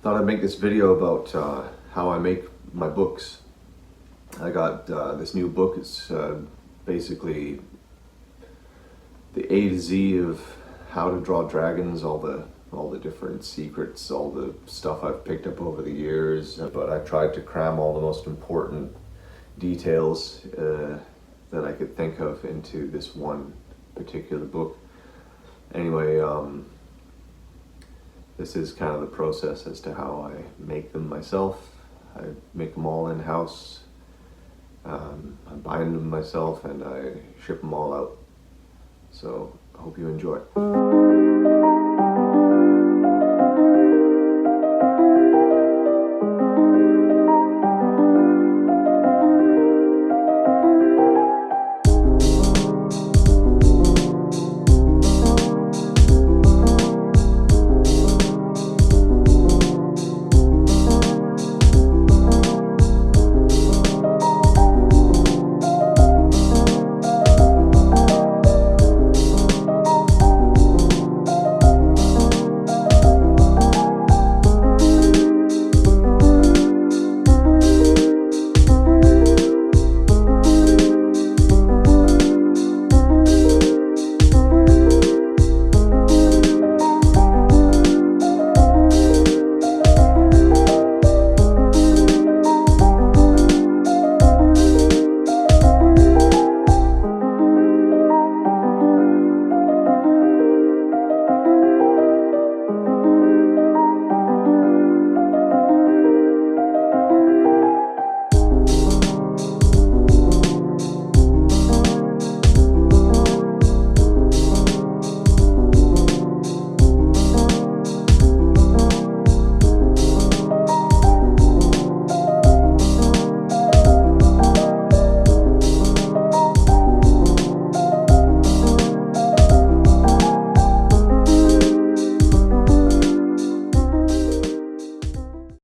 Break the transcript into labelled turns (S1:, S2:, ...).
S1: Thought I'd make this video about how I make my books. I got this new book. It's basically the A to Z of how to draw dragons, all the different secrets, all the stuff I've picked up over the years. But I tried to cram all the most important details that I could think of into this one particular book. Anyway, this is kind of the process as to how I make them myself. I make them all in-house. I bind them myself and I ship them all out. So I hope you enjoy.